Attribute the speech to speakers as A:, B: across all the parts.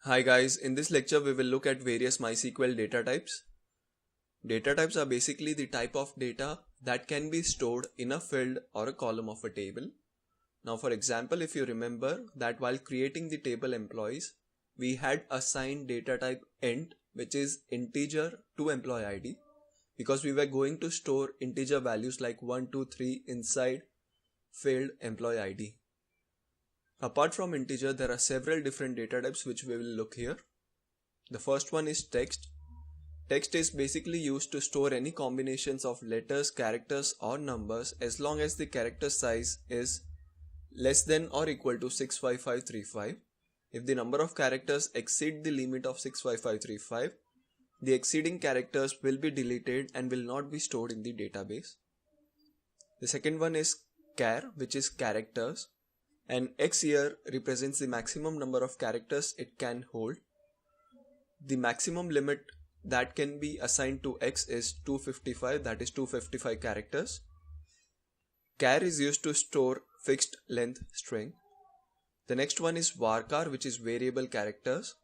A: Hi guys, in this lecture we will look at various MySQL data types. Data types are basically the type of data that can be stored in a field or a column of a table. Now for example, if you remember that while creating the table employees, we had assigned data type int, which is integer to employee ID, because we were going to store integer values like 1, 2, 3 inside field employee ID. Apart from integer, there are several different data types which we will look here. The first one is text. Text is basically used to store any combinations of letters, characters or numbers as long as the character size is less than or equal to 65535. If the number of characters exceed the limit of 65535, the exceeding characters will be deleted and will not be stored in the database. The second one is char, which is characters, and X here represents the maximum number of characters it can hold. The maximum limit that can be assigned to X is 255, that is 255 characters. Char is used to store fixed length string. The next one is varchar, which is variable characters.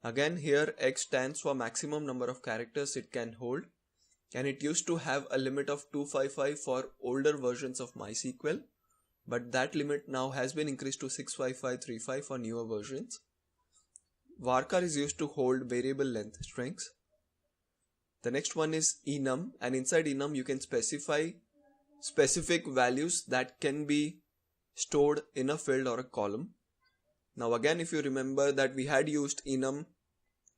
A: Again here X stands for maximum number of characters it can hold, and it used to have a limit of 255 for older versions of MySQL, but that limit now has been increased to 65535 for newer versions. Varchar is used to hold variable length strings. The next one is enum, and inside enum you can specify specific values that can be stored in a field or a column. Now again, if you remember that we had used enum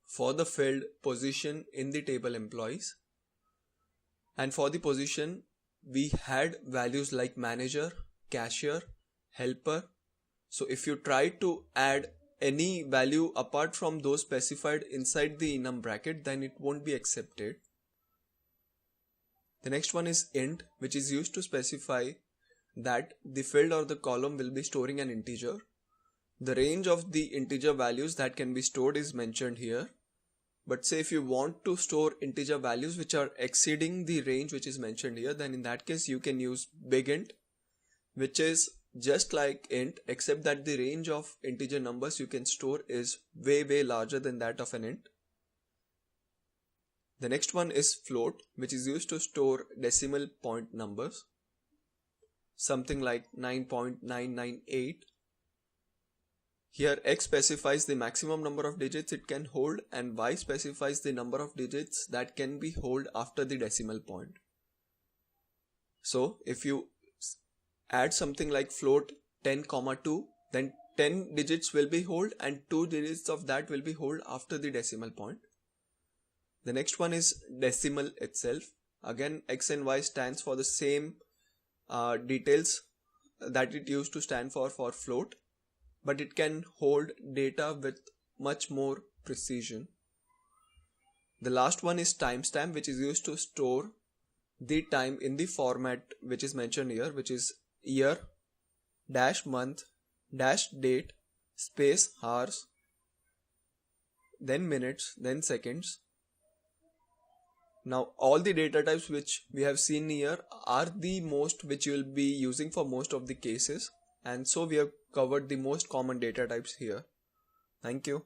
A: for the field position in the table employees, and for the position we had values like manager, cashier, helper. So if you try to add any value apart from those specified inside the enum bracket, then it won't be accepted. The next one is int, which is used to specify that the field or the column will be storing an integer. The range of the integer values that can be stored is mentioned here. But say if you want to store integer values which are exceeding the range which is mentioned here, then in that case you can use big int, which is just like int, except that the range of integer numbers you can store is way larger than that of an int. The next one is float, which is used to store decimal point numbers, something like 9.998. Here X specifies the maximum number of digits it can hold, and Y specifies the number of digits that can be held after the decimal point. So if you add something like float 10,2, then 10 digits will be held and 2 digits of that will be held after the decimal point. The next one is decimal itself. Again, X and Y stands for the same details that it used to stand for float, but it can hold data with much more precision. The last one is timestamp, which is used to store the time in the format which is mentioned here, which is year dash month dash date space hours, then minutes, then seconds. Now all the data types which we have seen here are the most which you will be using for most of the cases, and so we have covered the most common data types here. Thank you.